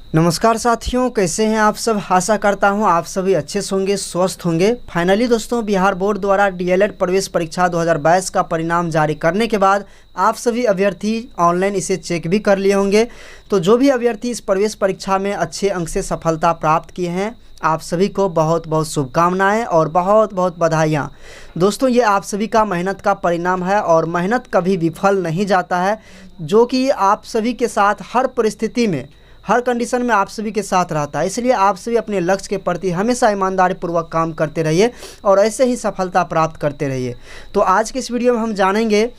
नमस्कार साथियों, कैसे हैं आप सब। आशा करता हूं आप सभी अच्छे से होंगे, स्वस्थ होंगे। फाइनली दोस्तों, बिहार बोर्ड द्वारा डीएलएड प्रवेश परीक्षा 2022 का परिणाम जारी करने के बाद आप सभी अभ्यर्थी ऑनलाइन इसे चेक भी कर लिए होंगे। तो जो भी अभ्यर्थी इस प्रवेश परीक्षा में अच्छे अंक से सफलता प्राप्त किए हैं, आप सभी को बहुत बहुत शुभकामनाएं और बहुत बहुत बधाइयाँ। दोस्तों, ये आप सभी का मेहनत का परिणाम है और मेहनत कभी विफल नहीं जाता है, जो कि आप सभी के साथ हर परिस्थिति में, हर कंडीशन में आप सभी के साथ रहता है। इसलिए आप सभी अपने लक्ष्य के प्रति हमेशा ईमानदारी पूर्वक काम करते रहिए और ऐसे ही सफलता प्राप्त करते रहिए। तो आज के इस वीडियो में हम जानेंगे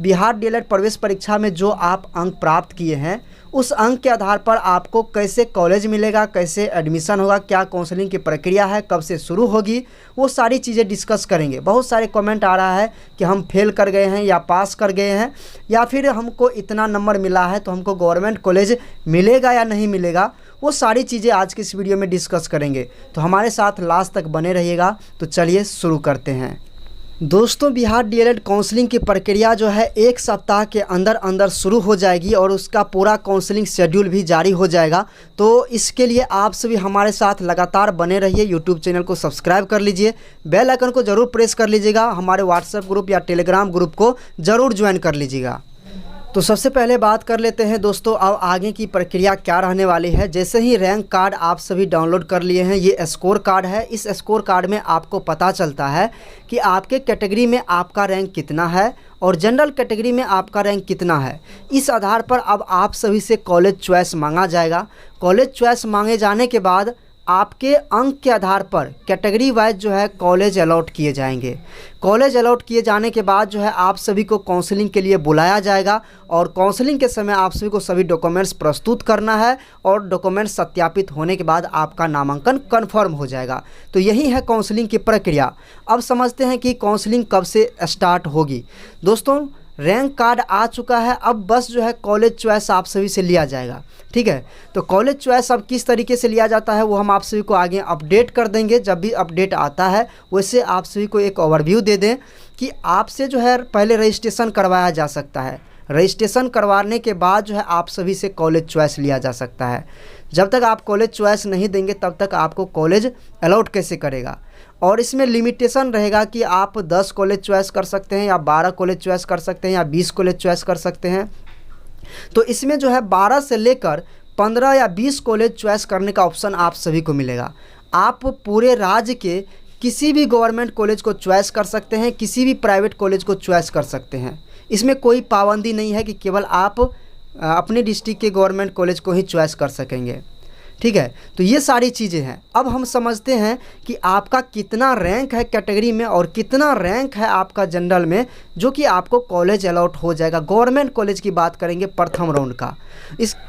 बिहार डीएलएड प्रवेश परीक्षा में जो आप अंक प्राप्त किए हैं, उस अंक के आधार पर आपको कैसे कॉलेज मिलेगा, कैसे एडमिशन होगा, क्या काउंसलिंग की प्रक्रिया है, कब से शुरू होगी, वो सारी चीज़ें डिस्कस करेंगे। बहुत सारे कमेंट आ रहा है कि हम फेल कर गए हैं या पास कर गए हैं, या फिर हमको इतना नंबर मिला है तो हमको गवर्नमेंट कॉलेज मिलेगा या नहीं मिलेगा। वो सारी चीज़ें आज की इस वीडियो में डिस्कस करेंगे, तो हमारे साथ लास्ट तक बने रहिएगा। तो चलिए शुरू करते हैं। दोस्तों, बिहार डीएलएड काउंसलिंग की प्रक्रिया जो है 1 सप्ताह के अंदर अंदर शुरू हो जाएगी और उसका पूरा काउंसलिंग शेड्यूल भी जारी हो जाएगा। तो इसके लिए आप सभी हमारे साथ लगातार बने रहिए। यूट्यूब चैनल को सब्सक्राइब कर लीजिए, बेल आइकन को ज़रूर प्रेस कर लीजिएगा, हमारे व्हाट्सएप ग्रुप या टेलीग्राम ग्रुप को ज़रूर ज्वाइन कर लीजिएगा। तो सबसे पहले बात कर लेते हैं दोस्तों, अब आगे की प्रक्रिया क्या रहने वाली है। जैसे ही रैंक कार्ड आप सभी डाउनलोड कर लिए हैं, ये स्कोर कार्ड है। इस स्कोर कार्ड में आपको पता चलता है कि आपके कैटेगरी में आपका रैंक कितना है और जनरल कैटेगरी में आपका रैंक कितना है। इस आधार पर अब आप सभी से कॉलेज चॉइस मांगा जाएगा। कॉलेज चॉइस मांगे जाने के बाद आपके अंक के आधार पर कैटेगरी वाइज जो है कॉलेज अलॉट किए जाएंगे। कॉलेज अलॉट किए जाने के बाद जो है आप सभी को काउंसलिंग के लिए बुलाया जाएगा और काउंसलिंग के समय आप सभी को सभी डॉक्यूमेंट्स प्रस्तुत करना है और डॉक्यूमेंट्स सत्यापित होने के बाद आपका नामांकन कन्फर्म हो जाएगा। तो यही है काउंसलिंग की प्रक्रिया। अब समझते हैं कि काउंसलिंग कब से स्टार्ट होगी। दोस्तों, रैंक कार्ड आ चुका है, अब बस जो है कॉलेज चॉइस आप सभी से लिया जाएगा। ठीक है, तो कॉलेज चॉइस अब किस तरीके से लिया जाता है वो हम आप सभी को आगे अपडेट कर देंगे। जब भी अपडेट आता है वैसे आप सभी को एक ओवरव्यू दे दें कि आपसे जो है पहले रजिस्ट्रेशन करवाया जा सकता है। रजिस्ट्रेशन करवाने के बाद जो है आप सभी से कॉलेज चॉइस लिया जा सकता है। जब तक आप कॉलेज चॉइस नहीं देंगे तब तक आपको कॉलेज अलॉट कैसे करेगा। और इसमें लिमिटेशन रहेगा कि आप 10 कॉलेज चॉइस कर सकते हैं या 12 कॉलेज चॉइस कर सकते हैं या 20 कॉलेज चॉइस कर सकते हैं। तो इसमें जो है 12 से लेकर 15 या 20 कॉलेज चॉइस करने का ऑप्शन आप सभी को मिलेगा। आप पूरे राज्य के किसी भी गवर्नमेंट कॉलेज को चॉइस कर सकते हैं, किसी भी प्राइवेट कॉलेज को चॉइस कर सकते हैं। इसमें कोई पाबंदी नहीं है कि केवल आप अपने डिस्ट्रिक्ट के गवर्नमेंट कॉलेज को ही चॉइस कर सकेंगे। ठीक है, तो ये सारी चीज़ें हैं। अब हम समझते हैं कि आपका कितना रैंक है कैटेगरी में और कितना रैंक है आपका जनरल में, जो कि आपको कॉलेज अलॉट हो जाएगा। गवर्नमेंट कॉलेज की बात करेंगे प्रथम राउंड का।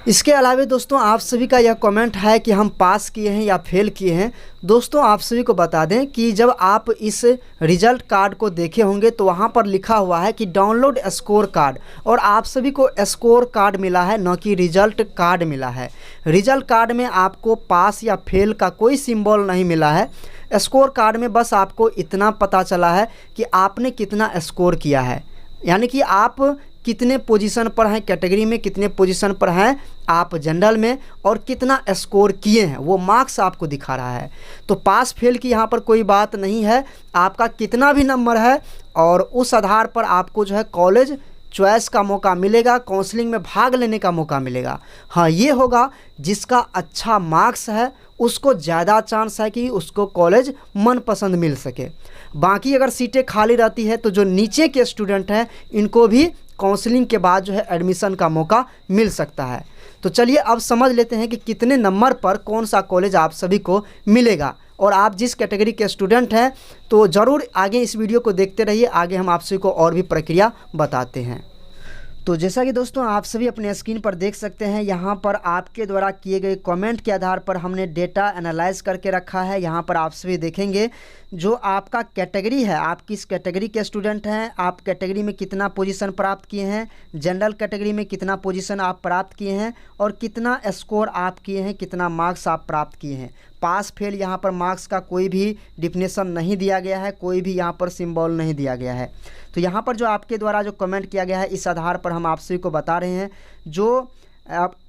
इसके अलावा दोस्तों, आप सभी का यह कमेंट है कि हम पास किए हैं या फेल किए हैं। दोस्तों, आप सभी को बता दें कि जब आप इस रिजल्ट कार्ड को देखे होंगे तो वहाँ पर लिखा हुआ है कि डाउनलोड स्कोर कार्ड, और आप सभी को स्कोर कार्ड मिला है, न कि रिजल्ट कार्ड मिला है। रिजल्ट कार्ड में आपको पास या फेल का कोई सिंबल नहीं मिला है। स्कोर कार्ड में बस आपको इतना पता चला है कि आपने कितना स्कोर किया है, यानी कि आप कितने पोजीशन पर हैं कैटेगरी में, कितने पोजीशन पर हैं आप जनरल में, और कितना स्कोर किए हैं वो मार्क्स आपको दिखा रहा है। तो पास फेल की यहाँ पर कोई बात नहीं है, आपका कितना भी नंबर है और उस आधार पर आपको जो है कॉलेज चॉइस का मौका मिलेगा, काउंसलिंग में भाग लेने का मौका मिलेगा। हाँ, ये होगा जिसका अच्छा मार्क्स है उसको ज़्यादा चांस है कि उसको कॉलेज मनपसंद मिल सके। बाकी अगर सीटें खाली रहती है तो जो नीचे के स्टूडेंट हैं इनको भी काउंसलिंग के बाद जो है एडमिशन का मौका मिल सकता है। तो चलिए अब समझ लेते हैं कि कितने नंबर पर कौन सा कॉलेज आप सभी को मिलेगा। और आप जिस कैटेगरी के स्टूडेंट हैं तो ज़रूर आगे इस वीडियो को देखते रहिए, आगे हम आप सभी को और भी प्रक्रिया बताते हैं। तो जैसा कि दोस्तों आप सभी अपने स्क्रीन पर देख सकते हैं, यहाँ पर आपके द्वारा किए गए कमेंट के आधार पर हमने डेटा एनालाइज करके रखा है। यहाँ पर आप सभी देखेंगे जो आपका कैटेगरी है, आप किस कैटेगरी के स्टूडेंट हैं, आप कैटेगरी में कितना पोजीशन प्राप्त किए हैं, जनरल कैटेगरी में कितना पोजीशन आप प्राप्त किए हैं और कितना स्कोर आप किए हैं, कितना मार्क्स आप प्राप्त किए हैं। पास फेल यहाँ पर मार्क्स का कोई भी डिफिनेशन नहीं दिया गया है, कोई भी यहाँ पर सिंबल नहीं दिया गया है। तो यहाँ पर जो आपके द्वारा जो कमेंट किया गया है इस आधार पर हम आप सभी को बता रहे हैं। जो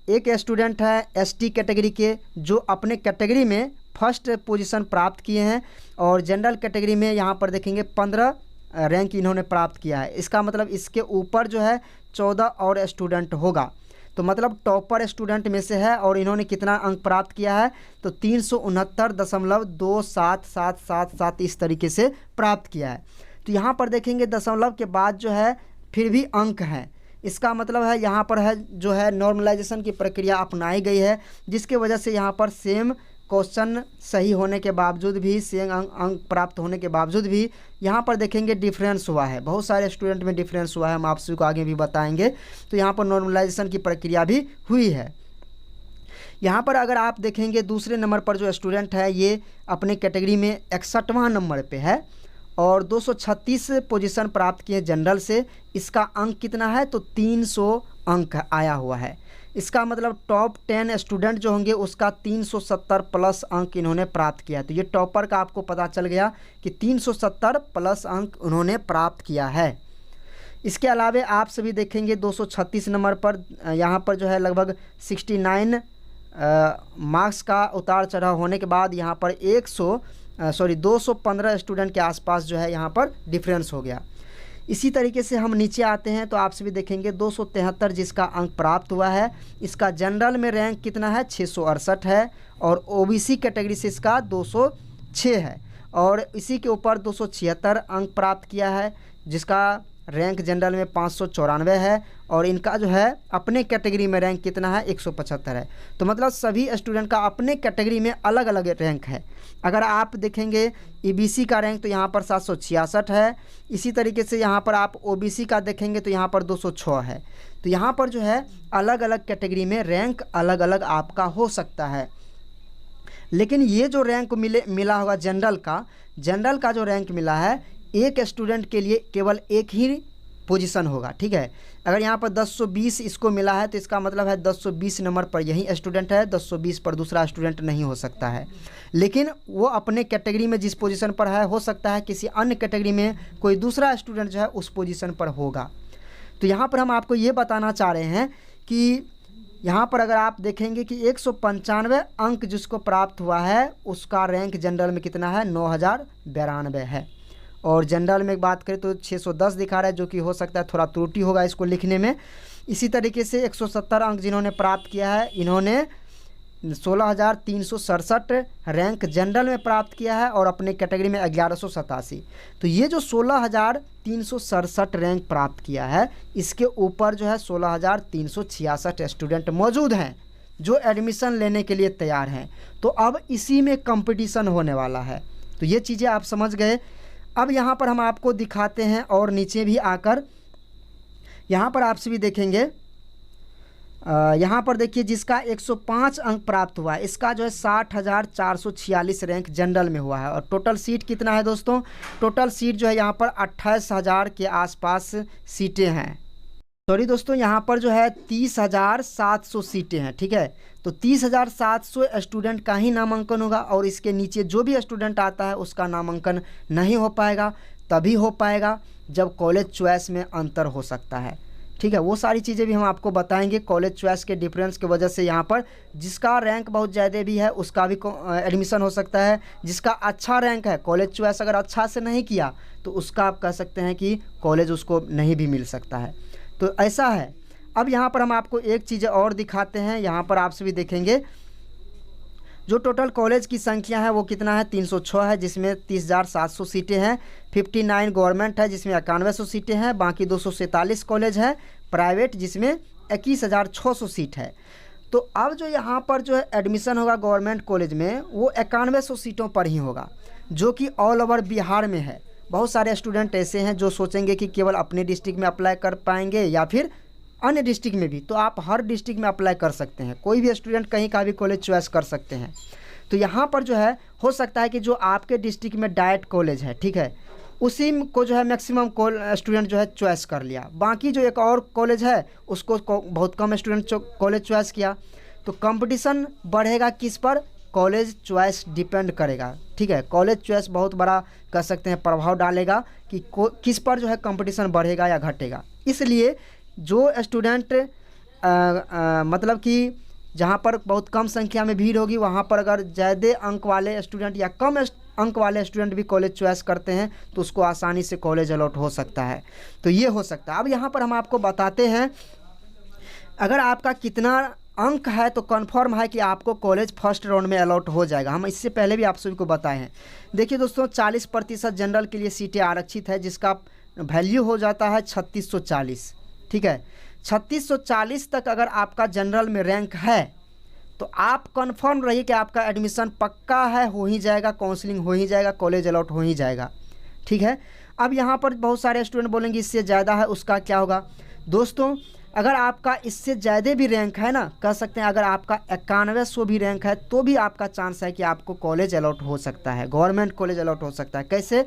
एक स्टूडेंट है एसटी कैटेगरी के जो अपने कैटेगरी में फर्स्ट पोजीशन प्राप्त किए हैं, और जनरल कैटेगरी में यहाँ पर देखेंगे 15 रैंक इन्होंने प्राप्त किया है। इसका मतलब इसके ऊपर जो है 14 और स्टूडेंट होगा, तो मतलब टॉपर स्टूडेंट में से है। और इन्होंने कितना अंक प्राप्त किया है, तो 369.27777 इस तरीके से प्राप्त किया है। तो यहाँ पर देखेंगे दशमलव के बाद जो है फिर भी अंक है, इसका मतलब है यहाँ पर है जो है नॉर्मलाइजेशन की प्रक्रिया अपनाई गई है, जिसके वजह से यहाँ पर सेम क्वेश्चन सही होने के बावजूद भी, सेम अंक प्राप्त होने के बावजूद भी यहाँ पर देखेंगे डिफरेंस हुआ है। बहुत सारे स्टूडेंट में डिफरेंस हुआ है, हम आप सभी को आगे भी बताएंगे। तो यहाँ पर नॉर्मलाइजेशन की प्रक्रिया भी हुई है। यहाँ पर अगर आप देखेंगे दूसरे नंबर पर जो स्टूडेंट है ये अपने कैटेगरी में 61वां नंबर पे है और 236 पोजीशन प्राप्त किए जनरल से। इसका अंक कितना है, तो 300 अंक आया हुआ है। इसका मतलब टॉप 10 स्टूडेंट जो होंगे उसका 370 प्लस अंक इन्होंने प्राप्त किया। तो ये टॉपर का आपको पता चल गया कि 370 प्लस अंक उन्होंने प्राप्त किया है। इसके अलावा आप सभी देखेंगे 236 नंबर पर यहाँ पर जो है लगभग 69 मार्क्स का उतार चढ़ाव होने के बाद यहाँ पर 215 स्टूडेंट के आसपास जो है यहाँ पर डिफरेंस हो गया। इसी तरीके से हम नीचे आते हैं तो आप सभी देखेंगे 273 जिसका अंक प्राप्त हुआ है। इसका जनरल में रैंक कितना है, 668 है, और ओबीसी कैटेगरी से इसका 206 है, और इसी के ऊपर 276 अंक प्राप्त किया है, जिसका रैंक जनरल में 594 है, और इनका जो है अपने कैटेगरी में रैंक कितना है, 175 है। तो मतलब सभी स्टूडेंट का अपने कैटेगरी में अलग अलग रैंक है। अगर आप देखेंगे ईबीसी का रैंक तो यहाँ पर 766 है। इसी तरीके से यहाँ पर आप ओबीसी का देखेंगे तो यहाँ पर 206 है। तो यहाँ पर जो है अलग अलग कैटेगरी में रैंक अलग अलग आपका हो सकता है। लेकिन ये जो रैंक मिला होगा जनरल का जो रैंक मिला है, एक स्टूडेंट के लिए केवल एक ही पोजीशन होगा, ठीक है। अगर यहाँ पर 1020 इसको मिला है तो इसका मतलब है 1020 नंबर पर यही स्टूडेंट है, 1020 पर दूसरा स्टूडेंट नहीं हो सकता है। लेकिन वो अपने कैटेगरी में जिस पोजीशन पर है, हो सकता है किसी अन्य कैटेगरी में कोई दूसरा स्टूडेंट जो है उस पोजीशन पर होगा। तो यहाँ पर हम आपको ये बताना चाह रहे हैं कि यहाँ पर अगर आप देखेंगे कि 195 अंक जिसको प्राप्त हुआ है उसका रैंक जनरल में कितना है, 9092 है। और जनरल में बात करें तो 610 दिखा रहा है, जो कि हो सकता है थोड़ा त्रुटि होगा इसको लिखने में। इसी तरीके से 170 अंक जिन्होंने प्राप्त किया है, इन्होंने 16,367 रैंक जनरल में प्राप्त किया है और अपने कैटेगरी में 1187। तो ये जो 16,367 रैंक प्राप्त किया है, इसके ऊपर जो है 16,366 स्टूडेंट मौजूद हैं जो एडमिशन लेने के लिए तैयार हैं। तो अब इसी में कंपटीशन होने वाला है। तो ये चीज़ें आप समझ गए। अब यहाँ पर हम आपको दिखाते हैं और नीचे भी आकर यहाँ पर आपसे भी देखेंगे। यहाँ पर देखिए जिसका 105 अंक प्राप्त हुआ है, इसका जो है 60,446 रैंक जनरल में हुआ है। और टोटल सीट कितना है दोस्तों, टोटल सीट जो है यहाँ पर 28,000 के आसपास सीटें हैं। सॉरी दोस्तों, यहाँ पर जो है 30,700 सीटें हैं, ठीक है। तो 30,700 स्टूडेंट का ही नामांकन होगा और इसके नीचे जो भी स्टूडेंट आता है उसका नामांकन नहीं हो पाएगा। तभी हो पाएगा जब कॉलेज चॉइस में अंतर हो सकता है, ठीक है। वो सारी चीज़ें भी हम आपको बताएंगे। कॉलेज चॉइस के डिफरेंस की वजह से यहाँ पर जिसका रैंक बहुत ज़्यादा भी है उसका भी एडमिशन हो सकता है। जिसका अच्छा रैंक है, कॉलेज चॉइस अगर अच्छा से नहीं किया तो उसका आप कह सकते हैं कि कॉलेज उसको नहीं भी मिल सकता है। तो ऐसा है। अब यहाँ पर हम आपको एक चीज़ और दिखाते हैं। यहाँ पर आप सभी देखेंगे जो टोटल कॉलेज की संख्या है वो कितना है, 306 है, जिसमें 30,700 सीटें हैं। 59 गवर्नमेंट है जिसमें 9100 सीटें हैं। बाकी 247 कॉलेज है प्राइवेट जिसमें 21,600 सीट है। तो अब जो यहाँ पर जो है एडमिशन होगा गवर्नमेंट कॉलेज में वो 9100 सीटों पर ही होगा, जो कि ऑल ओवर बिहार में है। बहुत सारे स्टूडेंट ऐसे हैं जो सोचेंगे कि केवल अपने डिस्ट्रिक्ट में अप्लाई कर पाएंगे या फिर अन्य डिस्ट्रिक्ट में भी। तो आप हर डिस्ट्रिक्ट में अप्लाई कर सकते हैं, कोई भी स्टूडेंट कहीं का भी कॉलेज चॉइस कर सकते हैं। तो यहाँ पर जो है हो सकता है कि जो आपके डिस्ट्रिक्ट में डायरेक्ट कॉलेज है, ठीक है, उसी को जो है मैक्सिमम स्टूडेंट जो है चॉइस कर लिया। बाकी जो एक और कॉलेज है उसको बहुत कम स्टूडेंट कॉलेज चॉइस किया। तो कंपटीशन बढ़ेगा किस पर, कॉलेज चॉइस डिपेंड करेगा, ठीक है। कॉलेज चॉइस बहुत बड़ा कह सकते हैं प्रभाव डालेगा कि किस पर जो है कंपटीशन बढ़ेगा या घटेगा। इसलिए जो स्टूडेंट मतलब कि जहाँ पर बहुत कम संख्या में भीड़ होगी वहाँ पर अगर ज़्यादा अंक वाले स्टूडेंट या कम अंक वाले स्टूडेंट भी कॉलेज चॉइस करते हैं तो उसको आसानी से कॉलेज अलॉट हो सकता है। तो ये हो सकता है। अब यहाँ पर हम आपको बताते हैं अगर आपका कितना अंक है तो कन्फर्म है कि आपको कॉलेज फर्स्ट राउंड में अलॉट हो जाएगा। हम इससे पहले भी आप सभी को बताए हैं। देखिए दोस्तों, 40% जनरल के लिए सीटें आरक्षित है जिसका वैल्यू हो जाता है 3640। ठीक है, 3640 तक अगर आपका जनरल में रैंक है तो आप कंफर्म रहिए कि आपका एडमिशन पक्का है, हो ही जाएगा, काउंसलिंग हो ही जाएगा, कॉलेज अलॉट हो ही जाएगा। ठीक है। अब यहाँ पर बहुत सारे स्टूडेंट बोलेंगे इससे ज़्यादा है उसका क्या होगा। दोस्तों, अगर आपका इससे ज़्यादा भी रैंक है ना, कह सकते हैं अगर आपका 9100 भी रैंक है तो भी आपका चांस है कि आपको कॉलेज अलॉट हो सकता है, गवर्नमेंट कॉलेज अलॉट हो सकता है। कैसे?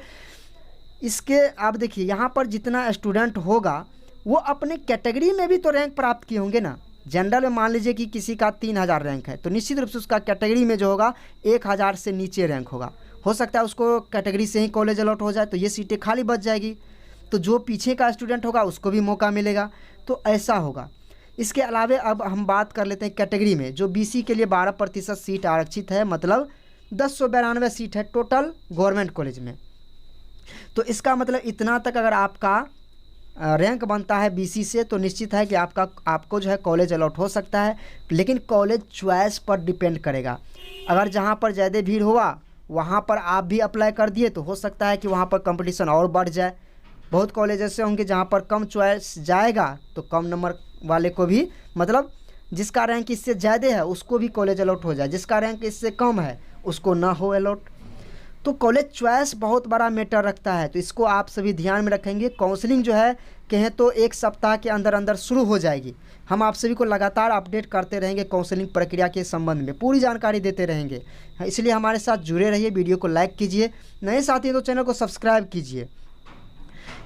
इसके आप देखिए यहाँ पर जितना स्टूडेंट होगा वो अपने कैटेगरी में भी तो रैंक प्राप्त किए होंगे ना। जनरल में मान लीजिए कि किसी का 3000 रैंक है तो निश्चित रूप से उसका कैटेगरी में जो होगा 1000 से नीचे रैंक होगा। हो सकता है उसको कैटेगरी से ही कॉलेज अलॉट हो जाए तो ये सीटें खाली बच जाएगी, तो जो पीछे का स्टूडेंट होगा उसको भी मौका मिलेगा। तो ऐसा होगा। इसके अलावा अब हम बात कर लेते हैं कैटेगरी में जो BC के लिए 12% सीट आरक्षित है, मतलब 1092 सीट है टोटल गवर्नमेंट कॉलेज में। तो इसका मतलब इतना तक अगर आपका रैंक बनता है BC से तो निश्चित है कि आपको जो है कॉलेज अलॉट हो सकता है, लेकिन कॉलेज चॉइस पर डिपेंड करेगा। अगर जहाँ पर ज़्यादा भीड़ हुआ वहाँ पर आप भी अप्लाई कर दिए तो हो सकता है कि वहाँ पर कंपटीशन और बढ़ जाए। बहुत कॉलेज ऐसे होंगे जहाँ पर कम चॉइस जाएगा तो कम नंबर वाले को भी, मतलब जिसका रैंक इससे ज़्यादा है उसको भी कॉलेज अलॉट हो जाए, जिसका रैंक इससे कम है उसको ना हो अलॉट। तो कॉलेज चॉइस बहुत बड़ा मैटर रखता है, तो इसको आप सभी ध्यान में रखेंगे। काउंसलिंग जो है कहें तो 1 सप्ताह के अंदर अंदर शुरू हो जाएगी। हम आप सभी को लगातार अपडेट करते रहेंगे काउंसलिंग प्रक्रिया के संबंध में, पूरी जानकारी देते रहेंगे। इसलिए हमारे साथ जुड़े रहिए, वीडियो को लाइक कीजिए, नए साथी तो चैनल को सब्सक्राइब कीजिए।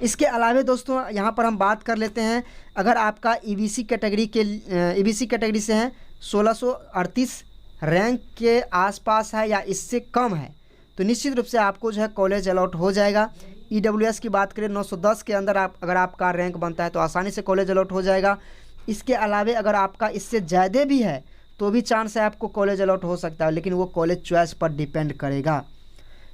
इसके अलावा दोस्तों यहाँ पर हम बात कर लेते हैं, अगर आपका EBC कैटेगरी से हैं 1638 रैंक के आसपास है या इससे कम है तो निश्चित रूप से आपको जो है कॉलेज अलॉट हो जाएगा। EWS की बात करें 910 के अंदर अगर आपका रैंक बनता है तो आसानी से कॉलेज अलॉट हो जाएगा। इसके अलावा अगर आपका इससे ज़्यादा भी है तो भी चांस है आपको कॉलेज अलॉट हो सकता है, लेकिन वो कॉलेज चॉइस पर डिपेंड करेगा।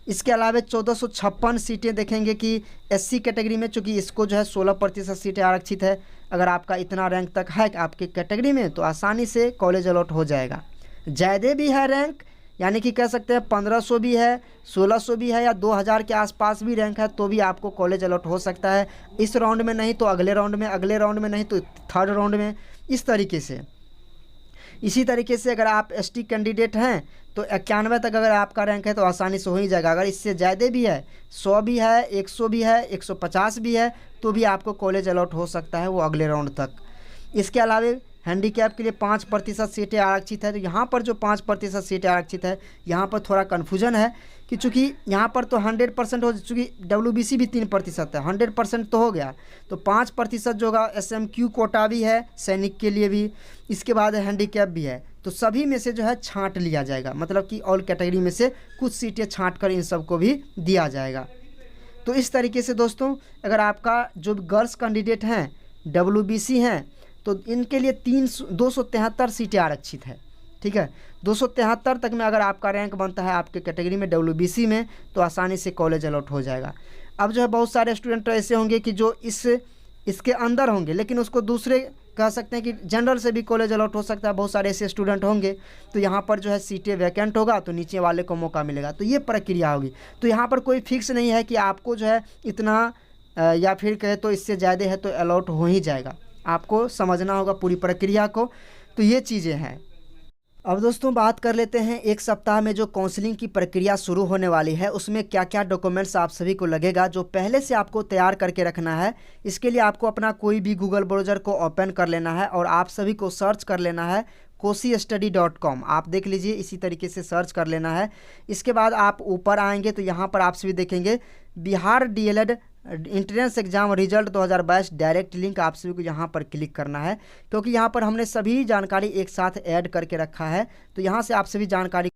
इसके अलावा 1456 सीटें देखेंगे कि SC कैटेगरी में, चूँकि इसको जो है 16% सीटें आरक्षित है। अगर आपका इतना रैंक तक है आपके कैटेगरी में तो आसानी से कॉलेज अलॉट हो जाएगा। ज़्यादा भी है रैंक, यानी कि कह सकते हैं 1500 भी है, 1600 भी है या 2000 के आसपास भी रैंक है तो भी आपको कॉलेज अलॉट हो सकता है। इस राउंड में नहीं तो अगले राउंड में, अगले राउंड में नहीं तो थर्ड राउंड में, इस तरीके से। इसी तरीके से अगर आप ST कैंडिडेट हैं तो 91 तक अगर आपका रैंक है तो आसानी से हो ही जाएगा। अगर इससे ज़्यादा भी है, 100 भी है, 100 भी है, 150 भी है तो भी आपको कॉलेज अलॉट हो सकता है वो अगले राउंड तक। इसके अलावा हैंडीकैप के लिए 5% सीटें आरक्षित है। तो यहाँ पर जो 5% सीटें आरक्षित है यहाँ पर थोड़ा कन्फ्यूजन है कि चूँकि यहाँ पर तो 100% हो, चूँकि WBC भी 3% है, 100% तो हो गया, तो 5% जो होगा SMQ कोटा भी है सैनिक के लिए भी, इसके बाद हैंडीकैप भी है। तो सभी में से जो है छांट लिया जाएगा, मतलब कि ऑल कैटेगरी में से कुछ सीटें छांट कर इन सबको भी दिया जाएगा। तो इस तरीके से दोस्तों अगर आपका जो गर्ल्स कैंडिडेट हैं WBC हैं तो इनके लिए 273 सीटें आरक्षित है। ठीक है, 273 तक में अगर आपका रैंक बनता है आपके कैटेगरी में WBC में तो आसानी से कॉलेज अलॉट हो जाएगा। अब जो है बहुत सारे स्टूडेंट ऐसे होंगे कि जो इसके अंदर होंगे लेकिन उसको दूसरे कह सकते हैं कि जनरल से भी कॉलेज अलॉट हो सकता है, बहुत सारे ऐसे स्टूडेंट होंगे तो यहाँ पर जो है सीटें वैकेंट होगा तो नीचे वाले को मौका मिलेगा। तो ये प्रक्रिया होगी। तो यहाँ पर कोई फिक्स नहीं है कि आपको जो है इतना या फिर कहे तो इससे ज़्यादा है तो अलॉट हो ही जाएगा, आपको समझना होगा पूरी प्रक्रिया को। तो ये चीज़ें हैं। अब दोस्तों बात कर लेते हैं एक सप्ताह में जो काउंसलिंग की प्रक्रिया शुरू होने वाली है उसमें क्या क्या डॉक्यूमेंट्स आप सभी को लगेगा जो पहले से आपको तैयार करके रखना है। इसके लिए आपको अपना कोई भी गूगल ब्राउज़र को ओपन कर लेना है और आप सभी को सर्च कर लेना है koshistudy.com। आप देख लीजिए, इसी तरीके से सर्च कर लेना है। इसके बाद आप ऊपर आएंगे तो यहाँ पर आप सभी देखेंगे Bihar DLED entrance exam result 2022 direct link, आप सभी को यहाँ पर क्लिक करना है क्योंकि यहाँ पर हमने सभी जानकारी एक साथ ऐड करके रखा है। तो यहाँ से आप सभी जानकारी